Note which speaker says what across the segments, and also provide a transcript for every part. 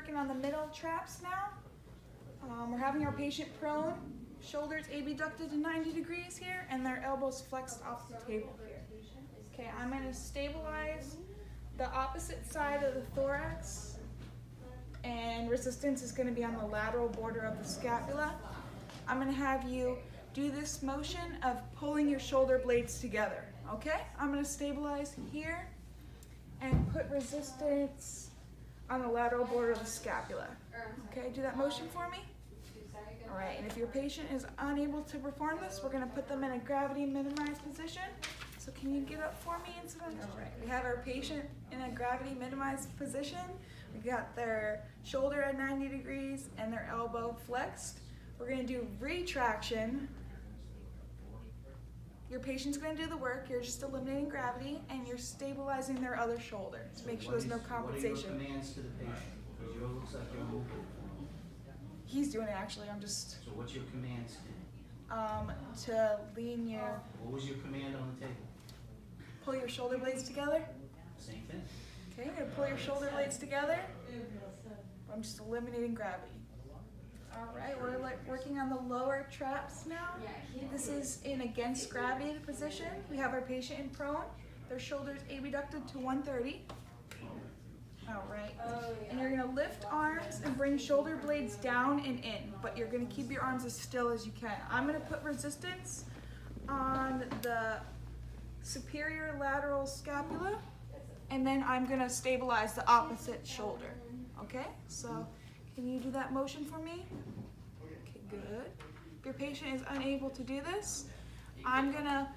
Speaker 1: working on the middle traps now. We're having our patient prone, shoulders abducted to 90 degrees here, and their elbows flexed off the table here. Okay, I'm going to stabilize the opposite side of the thorax, and resistance is going to be on the lateral border of the scapula. I'm going to have you do this motion of pulling your shoulder blades together, okay? I'm going to stabilize here and put resistance on the lateral border of the scapula. Okay, do that motion for me. All right, and if your patient is unable to perform this, we're going to put them in a gravity minimized position. So can you get up for me and sit on? All right, we have our patient in a gravity minimized position. We got their shoulder at 90 degrees and their elbow flexed. We're going to do retraction. Your patient's going to do the work. You're just eliminating gravity, and you're stabilizing their other shoulder to make sure there's no compensation.
Speaker 2: What are your commands to the patient? Because yours looks like you're moving.
Speaker 1: He's doing it actually. I'm just
Speaker 2: So what's your commands to?
Speaker 1: to lean you,
Speaker 2: What was your command on the table?
Speaker 1: pull your shoulder blades together.
Speaker 2: Same thing.
Speaker 1: Okay, you're gonna pull your shoulder blades together. I'm just eliminating gravity. All right, we're working on the lower traps now. This is in against gravity position. We have our patient in prone. Their shoulders abducted to 130. All right, and you're gonna lift arms and bring shoulder blades down and in, but you're gonna keep your arms as still as you can. I'm gonna put resistance on the superior lateral scapula, and then I'm gonna stabilize the opposite shoulder. Okay, so can you do that motion for me? Okay, good. If your patient is unable to do this, I'm gonna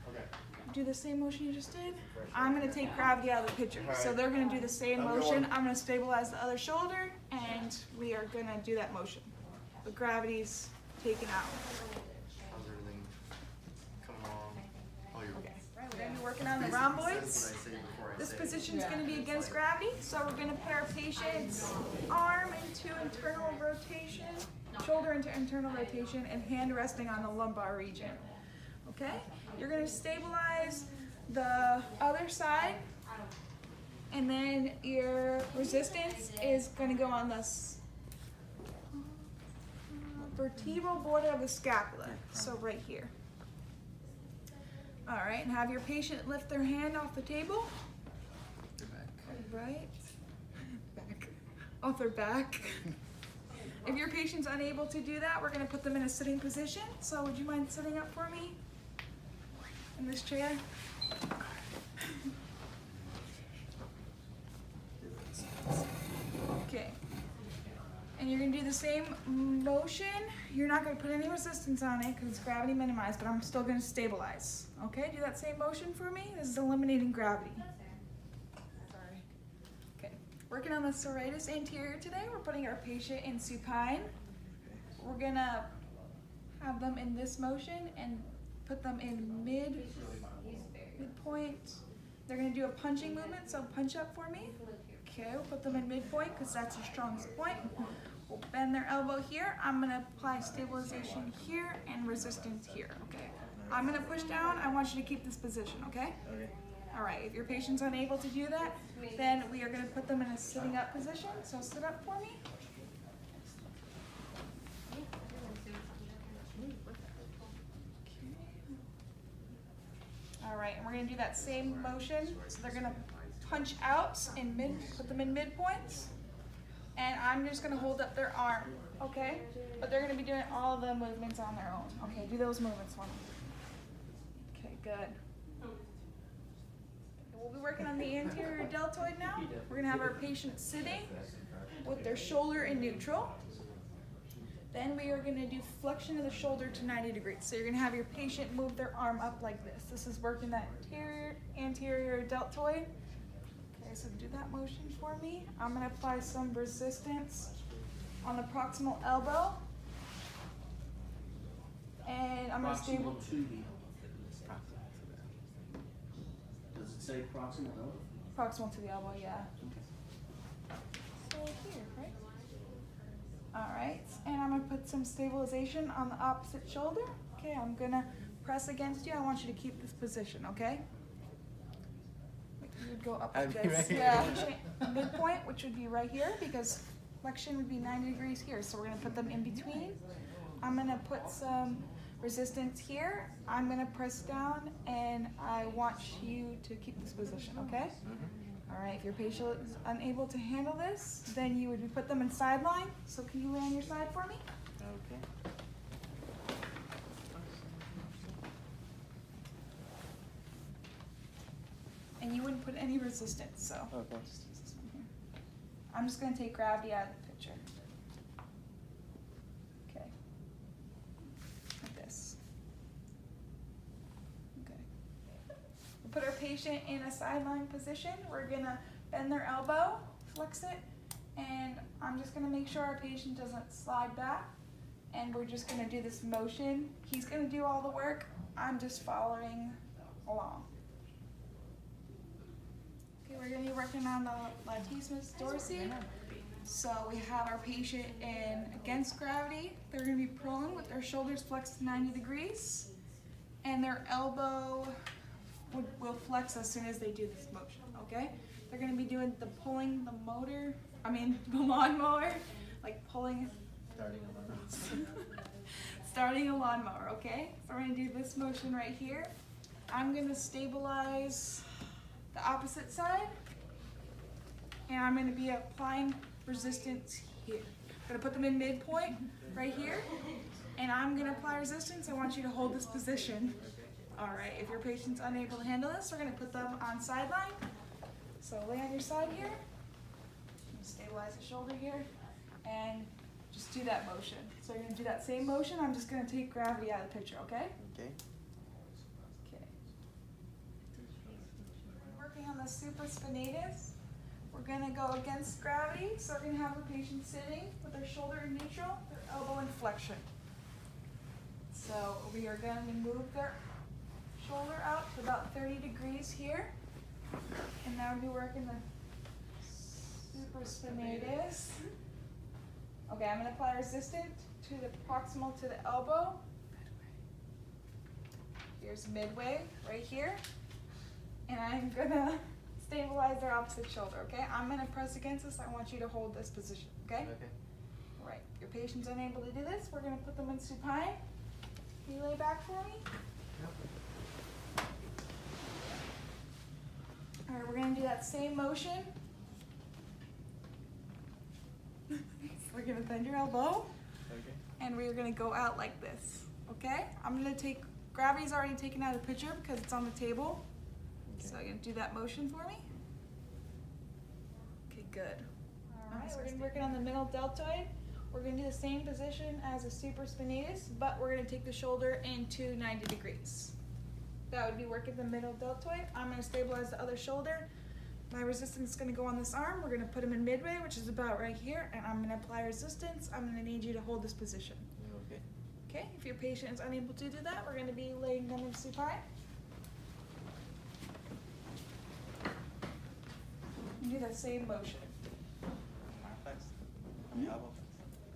Speaker 1: do the same motion you just did. I'm gonna take gravity out of the picture. So they're gonna do the same motion. I'm gonna stabilize the other shoulder, and we are gonna do that motion. The gravity's taken out.
Speaker 3: How's everything coming along? Oh, you're
Speaker 1: Okay, right, we're gonna be working on the rhomboids. This position is going to be against gravity, so we're going to put our patient's arm into internal rotation, shoulder into internal rotation, and hand resting on the lumbar region. Okay? You're going to stabilize the other side, and then your resistance is going to go on the vertebral border of the scapula, so right here. All right, and have your patient lift their hand off the table. Right, back, off their back. If your patient's unable to do that, we're going to put them in a sitting position. So would you mind sitting up for me in this chair? Okay. And you're going to do the same motion. You're not going to put any resistance on it because it's gravity minimized, but I'm still going to stabilize. Okay, do that same motion for me. This is eliminating gravity. Working on the serratus anterior today, we're putting our patient in supine. We're gonna have them in this motion and put them in midpoint. They're gonna do a punching movement, so punch up for me. Okay, we'll put them in midpoint because that's your strongest point. We'll bend their elbow here. I'm gonna apply stabilization here and resistance here, okay? I'm gonna push down. I want you to keep this position, okay?
Speaker 3: Okay.
Speaker 1: All right, if your patient's unable to do that, then we are going to put them in a sitting up position. So sit up for me. All right, and we're going to do that same motion. So they're going to punch out in put them in midpoints. And I'm just going to hold up their arm, okay? But they're going to be doing all of the movements on their own. Okay, do those movements for me. Okay, good. We'll be working on the anterior deltoid now. We're going to have our patient sitting with their shoulder in neutral. Then we are going to do flexion of the shoulder to 90 degrees. So you're going to have your patient move their arm up like this. This is working that anterior deltoid. Okay, so do that motion for me. I'm going to apply some resistance on the proximal elbow. And I'm going to stable.
Speaker 2: Proximal to the elbow. Does it say proximal elbow?
Speaker 1: Proximal to the elbow, yeah.
Speaker 2: Okay.
Speaker 1: So here, right? All right, and I'm gonna put some stabilization on the opposite shoulder. Okay, I'm gonna press against you. I want you to keep this position, okay? You would go up like this. Yeah, midpoint, which would be right here, because flexion would be 90 degrees here, so we're gonna put them in between. I'm gonna put some resistance here. I'm gonna press down, and I want you to keep this position, okay? All right, if your patient is unable to handle this, then you would put them in sideline. So can you lay on your side for me?
Speaker 3: Okay.
Speaker 1: And you wouldn't put any resistance, so.
Speaker 3: Okay.
Speaker 1: Just use this one here. I'm just gonna take gravity out of the picture. Okay. Like this. Okay. We'll put our patient in a sideline position. We're gonna bend their elbow, flex it, and I'm just gonna make sure our patient doesn't slide back. And we're just gonna do this motion. He's gonna do all the work. I'm just following along. Okay, we're gonna be working on the latissimus dorsi. So we have our patient in against gravity. They're gonna be prone with their shoulders flexed 90 degrees, and their elbow will flex as soon as they do this motion, okay? They're gonna be doing the pulling the the lawnmower, like pulling, starting a lawnmower, okay? So we're gonna do this motion right here. I'm gonna stabilize the opposite side, and I'm gonna be applying resistance here. I'm gonna put them in midpoint right here, and I'm gonna apply resistance. I want you to hold this position. All right, if your patient's unable to handle this, we're gonna put them on sideline. So lay on your side here, stabilize the shoulder here, and just do that motion. So you're gonna do that same motion. I'm just gonna take gravity out of the picture, okay?
Speaker 3: Okay.
Speaker 1: Okay. Working on the supraspinatus. We're gonna go against gravity. So we're gonna have the patient sitting with their shoulder in neutral, their elbow in flexion. So we are gonna move their shoulder out to about 30 degrees here. And now we'll be working the supraspinatus. Okay, I'm gonna apply resistance to the proximal to the elbow. Here's midway, right here. And I'm gonna stabilize their opposite shoulder, okay? I'm gonna press against this. I want you to hold this position, okay?
Speaker 3: Okay.
Speaker 1: All right, if your patient's unable to do this, we're gonna put them in supine. Can you lay back for me? All right, we're gonna do that same motion. We're gonna bend your elbow,
Speaker 3: Okay.
Speaker 1: and we're gonna go out like this, okay? I'm gonna take, gravity's already taken out of the picture because it's on the table. So you're gonna do that motion for me? Okay, good. All right, we're gonna be working on the middle deltoid. We're gonna do the same position as a supraspinatus, but we're gonna take the shoulder into 90 degrees. That would be working the middle deltoid. I'm gonna stabilize the other shoulder. My resistance is gonna go on this arm. We're gonna put him in midway, which is about right here, and I'm gonna apply resistance. I'm gonna need you to hold this position.
Speaker 3: Okay.
Speaker 1: Okay, if your patient is unable to do that, we're gonna be laying them in supine. And do that same motion.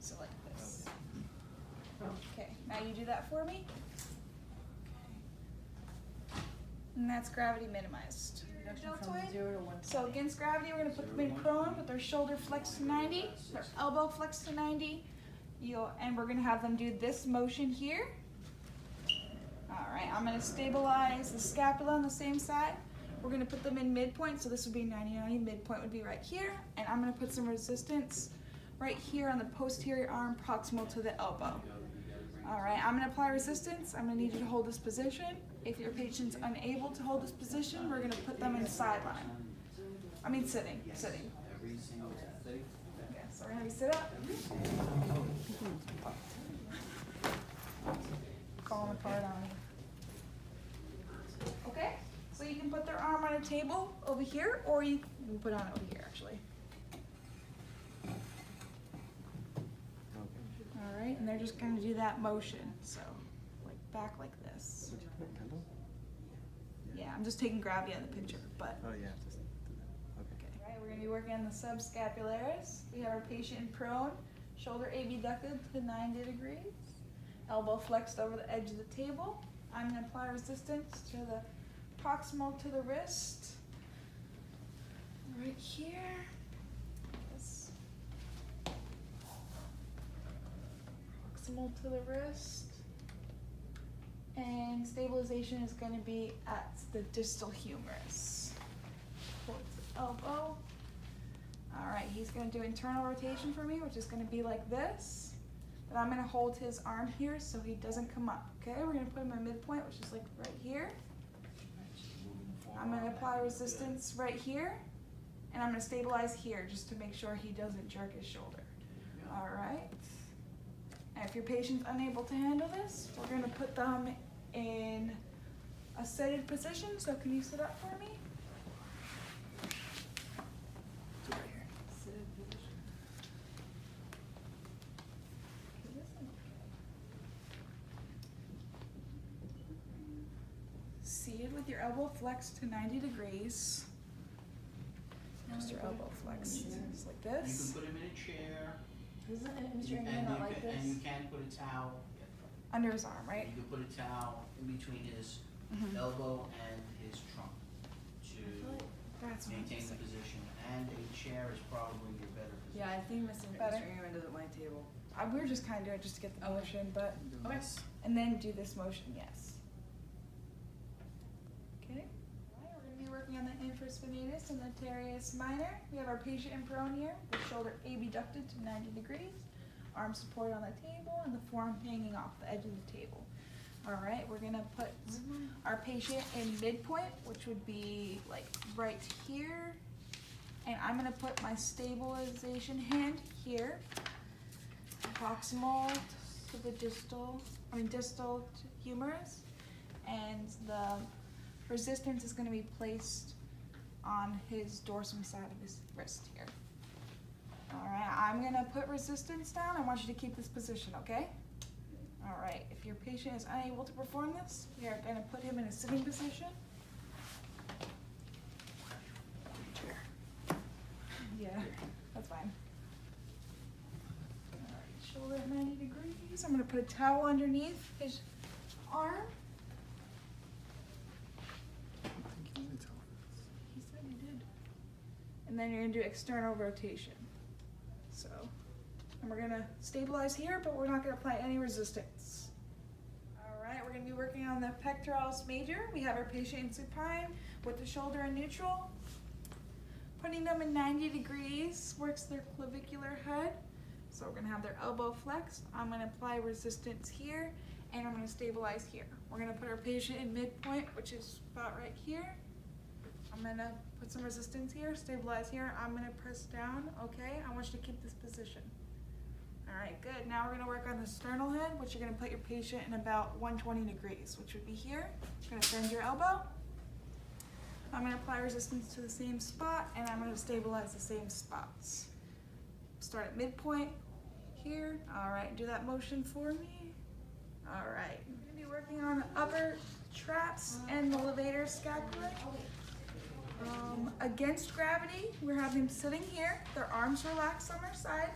Speaker 1: So like this. Okay, now you do that for me. And that's gravity minimized. Deltoid. So against gravity, we're gonna put them in prone with their shoulder flexed to 90, their elbow flexed to 90. And we're gonna have them do this motion here. All right, I'm gonna stabilize the scapula on the same side. We're gonna put them in midpoint, so this would be 90, midpoint would be right here. And I'm gonna put some resistance right here on the posterior arm proximal to the elbow. All right, I'm gonna apply resistance. I'm gonna need you to hold this position. If your patient's unable to hold this position, we're gonna put them in sideline. Sitting.
Speaker 2: Every single time.
Speaker 1: Okay, so we're gonna have you sit up. Falling apart on me. Okay, so you can put their arm on a table over here, or you can put it on over here, actually. All right, and they're just gonna do that motion, so like back like this. Yeah, I'm just taking gravity out of the picture, but.
Speaker 3: Oh yeah. Just do that. Okay.
Speaker 1: All right, we're gonna be working on the subscapularis. We have our patient in prone, shoulder abducted to 90 degrees, elbow flexed over the edge of the table. I'm gonna apply resistance to the proximal to the wrist, right here. This. proximal to the wrist. And stabilization is going to be at the distal humerus. Towards the elbow. Alright, he's going to do internal rotation for me, which is going to be like this. But I'm going to hold his arm here so he doesn't come up. Okay, we're going to put him at midpoint, which is like right here. I'm going to apply resistance right here. And I'm going to stabilize here just to make sure he doesn't jerk his shoulder. Alright. And if your patient's unable to handle this, we're going to put them in a seated position. So can you sit up for me? Sit right here. Seated position. Okay, listen. Seated with your elbow flexed to 90 degrees. Just your elbow flexed. Just like
Speaker 2: You
Speaker 1: this.
Speaker 2: can put him in a chair.
Speaker 1: Isn't it
Speaker 2: And
Speaker 1: Mr. England not like this?
Speaker 2: and you can put a towel.
Speaker 1: Under his arm, right?
Speaker 2: You can put a towel in between his
Speaker 1: Mhm.
Speaker 2: elbow and his trunk
Speaker 1: That's
Speaker 2: to
Speaker 1: what I'm
Speaker 2: maintain the
Speaker 1: saying.
Speaker 2: position. And a chair is probably your better position.
Speaker 4: Yeah, I think Mr.
Speaker 1: Better.
Speaker 4: Ingram does it at my table.
Speaker 1: We were just kind of doing it just to get the motion, but
Speaker 4: Okay.
Speaker 1: and then do this motion, yes. Okay. Alright, we're gonna be working on the infraspinatus and the teres minor. We have our patient in prone here, the shoulder abducted to 90 degrees, arm supported on the table, and the forearm hanging off the edge of the table. Alright, we're gonna put our patient in midpoint, which would be like right here. And I'm gonna put my stabilization hand here, proximal to the distal to humerus, and the resistance is going to be placed on his dorsum side of his wrist here. Alright, I'm going to put resistance down. I want you to keep this position, okay? Alright, if your patient is unable to perform this, we are going to put him in a sitting position. Yeah, that's fine. Alright, shoulder at 90 degrees. I'm going to put a towel underneath his arm. He said he did. And then you're going to do external rotation. So, and we're going to stabilize here, but we're not going to apply any resistance. Alright, we're going to be working on the pectoralis major. We have our patient in supine with the shoulder in neutral. Putting them in 90 degrees works their clavicular head. So we're going to have their elbow flexed. I'm going to apply resistance here, and I'm going to stabilize here. We're going to put our patient in midpoint, which is about right here. I'm going to put some resistance here, stabilize here. I'm going to press down, okay? I want you to keep this position. All right, good. Now we're going to work on the sternal head, which you're going to put your patient in about 120 degrees, which would be here. You're going to bend your elbow. I'm going to apply resistance to the same spot, and I'm going to stabilize the same spots. Start at midpoint here. All right, do that motion for me. All right, I'm going to be working on the upper traps and the levator scapula. Against gravity, we're having them sitting here. Their arms relaxed on their side,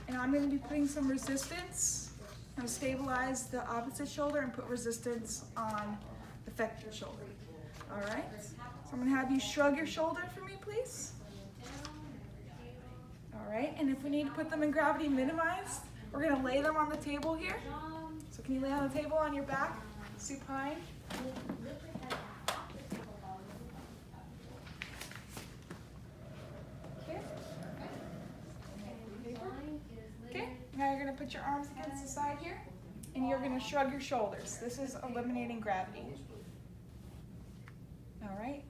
Speaker 1: and I'm going to be putting some resistance. I'm going to stabilize the opposite shoulder and put resistance on the affected shoulder. All right. So I'm going to have you shrug your shoulder for me, please. All right, and if we need to put them in gravity minimized, we're going to lay them on the table here. So can you lay on the table on your back, supine? Okay. Okay, now you're going to put your arms against the side here, and you're going to shrug your shoulders. This is eliminating gravity. All right.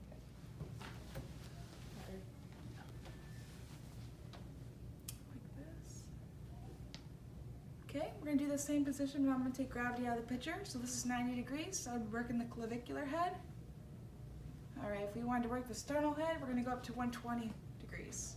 Speaker 1: Okay, we're going to do the same position, but I'm going to take gravity out of the picture. So this is 90 degrees, so I'd work in the clavicular head. All right, if we wanted to work the sternal head, we're going to go up to 120 degrees.